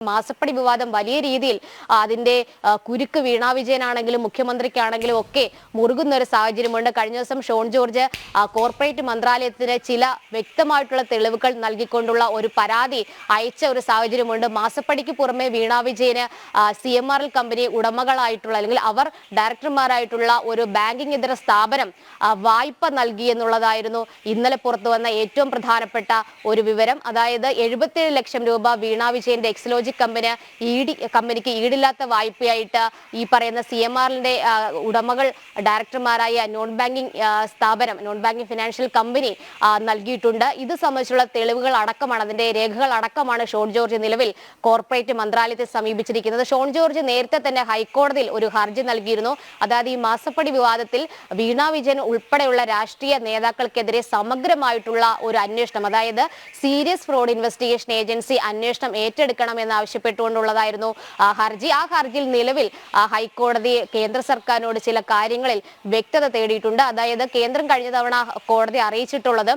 മാസപ്പടി വിവാദം വലിയ രീതിയിൽ അതിന്റെ കുരുക്ക് വീണ വിജയനാണെങ്കിലും മുഖ്യമന്ത്രിക്കാണെങ്കിലും ഒക്കെ മുറുകുന്ന ഒരു സാഹചര്യമുണ്ട്. കഴിഞ്ഞ ദിവസം ഷോൺ ജോർജ് കോർപ്പറേറ്റ് മന്ത്രാലയത്തിന് ചില വ്യക്തമായിട്ടുള്ള തെളിവുകൾ നൽകിക്കൊണ്ടുള്ള ഒരു പരാതി അയച്ച ഒരു സാഹചര്യമുണ്ട്. മാസപ്പടിക്ക് പുറമെ വീണ വിജയന് CMRL കമ്പനി ഉടമകളായിട്ടുള്ള അല്ലെങ്കിൽ അവർ ഡയറക്ടർമാരായിട്ടുള്ള ഒരു ബാങ്കിംഗ് ഇതര സ്ഥാപനം വായ്പ നൽകി എന്നുള്ളതായിരുന്നു ഇന്നലെ പുറത്തു വന്ന ഏറ്റവും പ്രധാനപ്പെട്ട ഒരു വിവരം. അതായത് 77 ലക്ഷം രൂപ വീണ വിജയന്റെ എക്സലോജി കമ്പനിക്ക് ഈടില്ലാത്ത വായ്പയായിട്ട് ഈ പറയുന്ന CMRLന്റെ ഉടമകൾ ഡയറക്ടർമാരായ നോൺ ബാങ്കിംഗ് ഫിനാൻഷ്യൽ കമ്പനി നൽകിയിട്ടുണ്ട്. ഇത് സംബന്ധിച്ചുള്ള തെളിവുകൾ അടക്കമാണ്, അതിന്റെ രേഖകൾ അടക്കമാണ് ഷോൺ ജോർജ് നിലവിൽ കോർപ്പറേറ്റ് മന്ത്രാലയത്തെ സമീപിച്ചിരിക്കുന്നത്. ഷോൺ ജോർജ് നേരത്തെ തന്നെ ഹൈക്കോടതിയിൽ ഒരു ഹർജി നൽകിയിരുന്നു. അതായത് ഈ മാസപ്പടി വിവാദത്തിൽ വീണ വിജയൻ ഉൾപ്പെടെയുള്ള രാഷ്ട്രീയ നേതാക്കൾക്കെതിരെ സമഗ്രമായിട്ടുള്ള ഒരു അന്വേഷണം, അതായത് സീരിയസ് ഫ്രോഡ് ഇൻവെസ്റ്റിഗേഷൻ ഏജൻസി അന്വേഷണം ഏറ്റെടുക്കണമെന്ന് ആവശ്യപ്പെട്ടുകൊണ്ടുള്ളതായിരുന്നു ഹർജി. ആ ഹർജിയിൽ നിലവിൽ ഹൈക്കോടതി കേന്ദ്ര സർക്കാരിനോട് ചില കാര്യങ്ങളിൽ വ്യക്തത തേടിയിട്ടുണ്ട്. അതായത് കേന്ദ്രം കഴിഞ്ഞ തവണ കോടതി അറിയിച്ചിട്ടുള്ളത്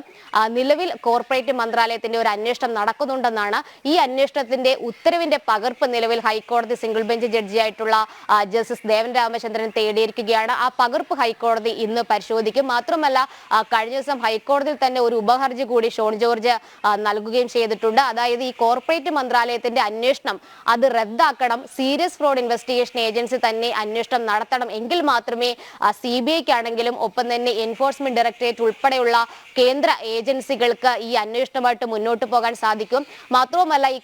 നിലവിൽ കോർപ്പറേറ്റ് മന്ത്രാലയത്തിന്റെ ഒരു അന്വേഷണം നടക്കുന്നുണ്ടെന്നാണ്. ഈ അന്വേഷണത്തിന്റെ ഉത്തരവിന്റെ പകർപ്പ് നിലവിൽ ഹൈക്കോടതി single bench ജഡ്ജിയായിട്ടുള്ള justice Devan Ramachandran തേടിയിരിക്കുകയാണ്. ആ പകർപ്പ് ഹൈക്കോടതി ഇന്ന് പരിശോധിക്കും. മാത്രമല്ല കഴിഞ്ഞ ദിവസം ഹൈക്കോടതിയിൽ തന്നെ ഒരു ഉപഹർജി കൂടി ഷോൺ ജോർജ് നൽകുകയും ചെയ്തിട്ടുണ്ട്. അതായത് ഈ കോർപ്പറേറ്റ് മന്ത്രാലയത്തിന്റെ അന്വേഷണം അത് റദ്ദാക്കണം, സീരിയസ് ഫ്രോഡ് ഇൻവെസ്റ്റിഗേഷൻ ഏജൻസി തന്നെ അന്വേഷണം നടത്തണം, എങ്കിൽ മാത്രമേ CBIക്കാണെങ്കിലും ഒപ്പം തന്നെ എൻഫോഴ്സ്മെന്റ് ഡയറക്ടറേറ്റ് ഉൾപ്പെടെയുള്ള കേന്ദ്ര ഏജൻസികൾക്ക് ഈ അന്വേഷണമായിട്ട് മുന്നോട്ട് പോകാൻ സാധിക്കും. മാത്രവുമല്ല ഈ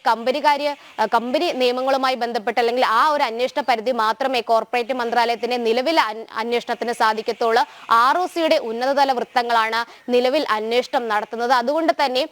കമ്പനി നിയമങ്ങളുമായി ബന്ധപ്പെട്ട് അല്ലെങ്കിൽ ആ ഒരു അന്വേഷണ പരിധി മാത്രമേ കോർപ്പറേറ്റ് മന്ത്രാലയത്തിന്റെ നിലവിലെ അന്വേഷണത്തിന് സാധിക്കത്തുള്ളൂ. ROCയുടെ ഉന്നതതല വൃത്തങ്ങളാണ് നിലവിൽ അന്വേഷണം നടത്തുന്നത്. അതുകൊണ്ട് തന്നെ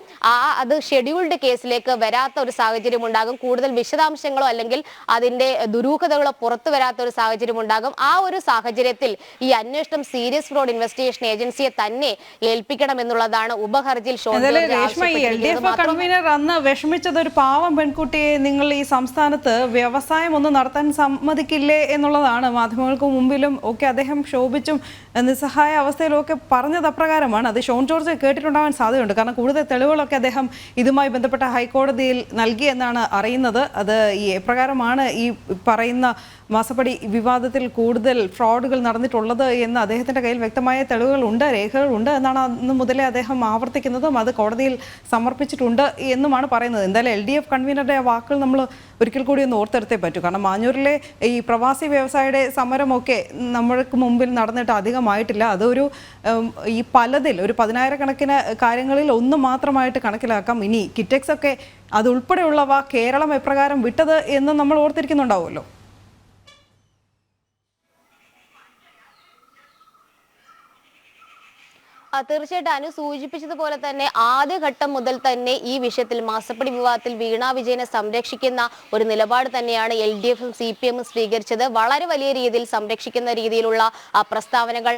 അത് ഷെഡ്യൂൾഡ് കേസിലേക്ക് വരാത്ത ഒരു സാഹചര്യം ഉണ്ടാകും. കൂടുതൽ വിശദാംശങ്ങളോ അല്ലെങ്കിൽ അതിന്റെ ദുരൂഹതകളോ പുറത്തു വരാത്ത ഒരു സാഹചര്യം ഉണ്ടാകും. ആ ഒരു സാഹചര്യത്തിൽ ഈ അന്വേഷണം സീരിയസ് ഫ്രോഡ് ഇൻവെസ്റ്റിഗേഷൻ ഏജൻസിയെ തന്നെ ഏൽപ്പിക്കണം എന്നുള്ളതാണ് ഉപഹർജിയിൽ ഷോൺ ജോർജ് കൺവീനർ അന്ന് വിഷമിച്ചത് ഒരു പാവം പെൺകുട്ടിയെ നിങ്ങൾ ഈ സംസ്ഥാനത്ത് വ്യവസായം ഒന്നും നടത്താൻ സമ്മതിക്കില്ലേ എന്നുള്ളതാണ്. മാധ്യമങ്ങൾക്ക് മുമ്പിലും ഒക്കെ അദ്ദേഹം ശോഭിച്ചും നിസ്സഹായ അവസ്ഥയിലും ഒക്കെ പറഞ്ഞത് അപ്രകാരമാണ്. അത് ഷോൺ ജോർജ് കേട്ടിട്ടുണ്ടാവാൻ സാധ്യതയുണ്ട്. കാരണം കൂടുതൽ തെളിവുകളൊക്കെ അദ്ദേഹം ഇതുമായി ബന്ധപ്പെട്ട ഹൈക്കോടതിയിൽ നൽകി എന്നാണ് അറിയുന്നത്. അത് ഈ എപ്രകാരമാണ് ഈ പറയുന്ന മാസപ്പടി വിവാദത്തിൽ കൂടുതൽ ഫ്രോഡുകൾ നടന്നിട്ടുള്ളത് എന്ന് അദ്ദേഹത്തിൻ്റെ കയ്യിൽ വ്യക്തമായ തെളിവുകളുണ്ട്, രേഖകളുണ്ട് എന്നാണ് അന്ന് മുതലേ അദ്ദേഹം ആവർത്തിക്കുന്നതും അത് കോടതിയിൽ സമർപ്പിച്ചിട്ടുണ്ട് എന്നുമാണ് പറയുന്നത്. എന്തായാലും LDF കൺവീനറുടെ വാക്കുകൾ നമ്മൾ ഒരിക്കൽ കൂടി ഒന്ന് ഓർത്തെടുത്തേ പറ്റൂ. കാരണം മാഞ്ഞൂരിലെ ഈ പ്രവാസി വ്യവസായിയുടെ സമരമൊക്കെ നമ്മൾക്ക് മുമ്പിൽ നടന്നിട്ട് അധികമായിട്ടില്ല. അതൊരു ഈ പലതിൽ ഒരു 10,000-കണക്കിന് കാര്യങ്ങളിൽ ഒന്ന് മാത്രമായിട്ട് കണക്കിലാക്കാം. ഇനി കിറ്റെക്സ് ഒക്കെ അതുൾപ്പെടെയുള്ളവ കേരളം എപ്രകാരം വിട്ടത് എന്ന് നമ്മൾ ഓർത്തിരിക്കുന്നുണ്ടാവുമല്ലോ. തീർച്ചയായിട്ടും അനു സൂചിപ്പിച്ചതുപോലെ തന്നെ ആദ്യഘട്ടം മുതൽ തന്നെ ഈ വിഷയത്തിൽ മാസപ്പടി വിവാദത്തിൽ വീണ വിജയനെ സംരക്ഷിക്കുന്ന ഒരു നിലപാട് തന്നെയാണ് LDFും CPMും സ്വീകരിച്ചത്. വളരെ വലിയ രീതിയിൽ സംരക്ഷിക്കുന്ന രീതിയിലുള്ള പ്രസ്താവനകൾ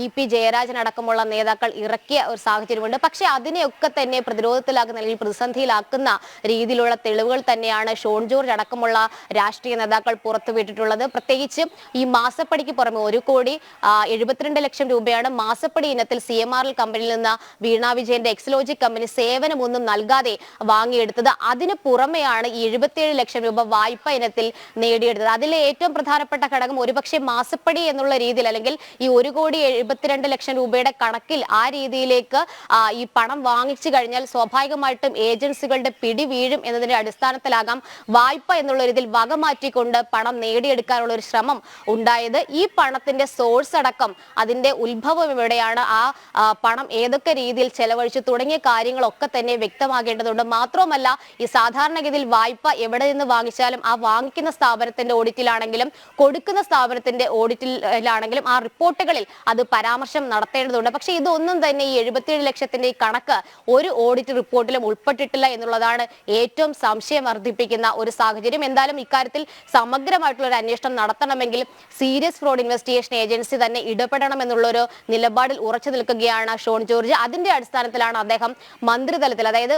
EP ജയരാജൻ അടക്കമുള്ള നേതാക്കൾ ഇറക്കിയ ഒരു സാഹചര്യമുണ്ട്. പക്ഷെ അതിനെയൊക്കെ തന്നെ പ്രതിരോധത്തിലാക്കുന്ന അല്ലെങ്കിൽ പ്രതിസന്ധിയിലാക്കുന്ന രീതിയിലുള്ള തെളിവുകൾ തന്നെയാണ് ഷോൺ ജോർജ് അടക്കമുള്ള രാഷ്ട്രീയ നേതാക്കൾ പുറത്തുവിട്ടിട്ടുള്ളത്. പ്രത്യേകിച്ച് ഈ മാസപ്പടിക്ക് പുറമെ 1,72 ലക്ഷം രൂപയാണ് മാസപ്പടി ഇനത്തിൽ CMRL കമ്പനിയിൽ നിന്ന് വീണ വിജയന്റെ എക്സലോജി കമ്പനി സേവനമൊന്നും നൽകാതെ വാങ്ങിയെടുത്തത്. അതിന് പുറമെയാണ് ഈ 77 ലക്ഷം രൂപ വായ്പ ഇനത്തിൽ നേടിയെടുത്തത്. അതിലെ ഏറ്റവും പ്രധാനപ്പെട്ട ഘടകം ഒരുപക്ഷെ മാസപ്പടി എന്നുള്ള രീതിയിൽ അല്ലെങ്കിൽ ഈ 1,72 ലക്ഷം രൂപയുടെ കണക്കിൽ ആ രീതിയിലേക്ക് ഈ പണം വാങ്ങിച്ചു കഴിഞ്ഞാൽ സ്വാഭാവികമായിട്ടും ഏജൻസികളുടെ പിടി വീഴും എന്നതിന്റെ അടിസ്ഥാനത്തിലാകാം വായ്പ എന്നുള്ള രീതിയിൽ വകമാറ്റിക്കൊണ്ട് പണം നേടിയെടുക്കാനുള്ള ഒരു ശ്രമം ഉണ്ടായത്. ഈ പണത്തിന്റെ സോഴ്സ് അടക്കം അതിന്റെ ഉത്ഭവം എവിടെയാണ്, ആ പണം ഏതൊക്കെ രീതിയിൽ ചെലവഴിച്ചു തുടങ്ങിയ കാര്യങ്ങളൊക്കെ തന്നെ വ്യക്തമാകേണ്ടതുണ്ട്. മാത്രമല്ല ഈ സാധാരണഗതിയിൽ വായ്പ എവിടെ നിന്ന് വാങ്ങിച്ചാലും ആ വാങ്ങിക്കുന്ന സ്ഥാപനത്തിന്റെ ഓഡിറ്റിലാണെങ്കിലും കൊടുക്കുന്ന സ്ഥാപനത്തിന്റെ ഓഡിറ്റിലാണെങ്കിലും ആ റിപ്പോർട്ടുകളിൽ അത് പരാമർശം നടത്തേണ്ടതുണ്ട്. പക്ഷെ ഇതൊന്നും തന്നെ ഈ 77 ലക്ഷത്തിന്റെ ഈ കണക്ക് ഒരു ഓഡിറ്റ് റിപ്പോർട്ടിലും ഉൾപ്പെട്ടിട്ടില്ല എന്നുള്ളതാണ് ഏറ്റവും സംശയം വർദ്ധിപ്പിക്കുന്ന ഒരു സാഹചര്യം. എന്തായാലും ഇക്കാര്യത്തിൽ സമഗ്രമായിട്ടുള്ള ഒരു അന്വേഷണം നടത്തണമെങ്കിൽ സീരിയസ് ഫ്രോഡ് ഇൻവെസ്റ്റിഗേഷൻ ഏജൻസി തന്നെ ഇടപെടണം എന്നുള്ളൊരു നിലപാടിൽ ഉറച്ചു നിൽക്കുക സമീപിക്കുകയാണ് ഷോൺ ജോർജ്. അതിന്റെ അടിസ്ഥാനത്തിലാണ് അദ്ദേഹം മന്ത്രിതലത്തിൽ, അതായത്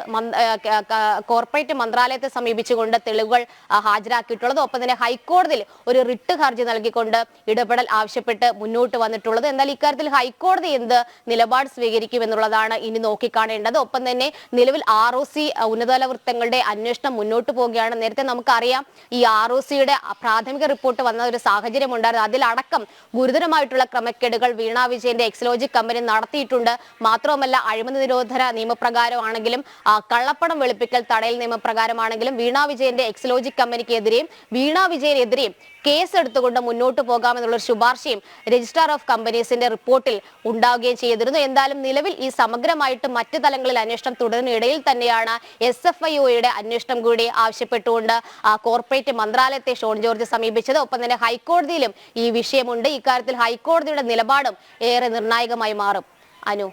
കോർപ്പറേറ്റ് മന്ത്രാലയത്തെ സമീപിച്ചുകൊണ്ട് തെളിവുകൾ ഹാജരാക്കിയിട്ടുള്ളത്. ഒപ്പം തന്നെ ഹൈക്കോടതിയിൽ ഒരു റിട്ട് ഹർജി നൽകിക്കൊണ്ട് ഇടപെടൽ ആവശ്യപ്പെട്ട് മുന്നോട്ട് വന്നിട്ടുള്ളത്. എന്നാൽ ഇക്കാര്യത്തിൽ ഹൈക്കോടതി എന്ത് നിലപാട് സ്വീകരിക്കും എന്നുള്ളതാണ് ഇനി നോക്കിക്കാണേണ്ടത്. ഒപ്പം തന്നെ നിലവിൽ ROC ഉന്നതതല വൃത്തങ്ങളുടെ അന്വേഷണം മുന്നോട്ട് പോവുകയാണ്. നേരത്തെ നമുക്കറിയാം ഈ ROCയുടെ പ്രാഥമിക റിപ്പോർട്ട് വന്ന ഒരു സാഹചര്യം ഉണ്ടായിരുന്നു. അതിലടക്കം ഗുരുതരമായിട്ടുള്ള ക്രമക്കേടുകൾ വീണ വിജയന്റെ എക്സലോജിക് കമ്പനി നടത്തിയിട്ടുണ്ട്. മാത്രവുമല്ല, അഴിമതി നിരോധന നിയമപ്രകാരമാണെങ്കിലും കള്ളപ്പണം വെളുപ്പിക്കൽ തടയൽ നിയമപ്രകാരമാണെങ്കിലും വീണ വിജയന്റെ എക്സലോജിക് കമ്പനിക്കെതിരെയും വീണ വിജയനെതിരെയും കേസ് എടുത്തുകൊണ്ട് മുന്നോട്ട് പോകാമെന്നുള്ള ശുപാർശയും രജിസ്ട്രാർ ഓഫ് കമ്പനീസിന്റെ റിപ്പോർട്ടിൽ ഉണ്ടാവുകയും ചെയ്തിരുന്നു. എന്തായാലും നിലവിൽ ഈ സമഗ്രമായിട്ട് മറ്റ് തലങ്ങളിൽ അന്വേഷണം തുടരുന്നതിനിടയിൽ തന്നെയാണ് SFIOയുടെ അന്വേഷണം കൂടി ആവശ്യപ്പെട്ടുകൊണ്ട് കോർപ്പറേറ്റ് മന്ത്രാലയത്തെ ഷോൺ ജോർജ് സമീപിച്ചത്. ഒപ്പം തന്നെ ഹൈക്കോടതിയിലും ഈ വിഷയമുണ്ട്. ഇക്കാര്യത്തിൽ ഹൈക്കോടതിയുടെ നിലപാടും ഏറെ നിർണായകമായി മാറും. അനു.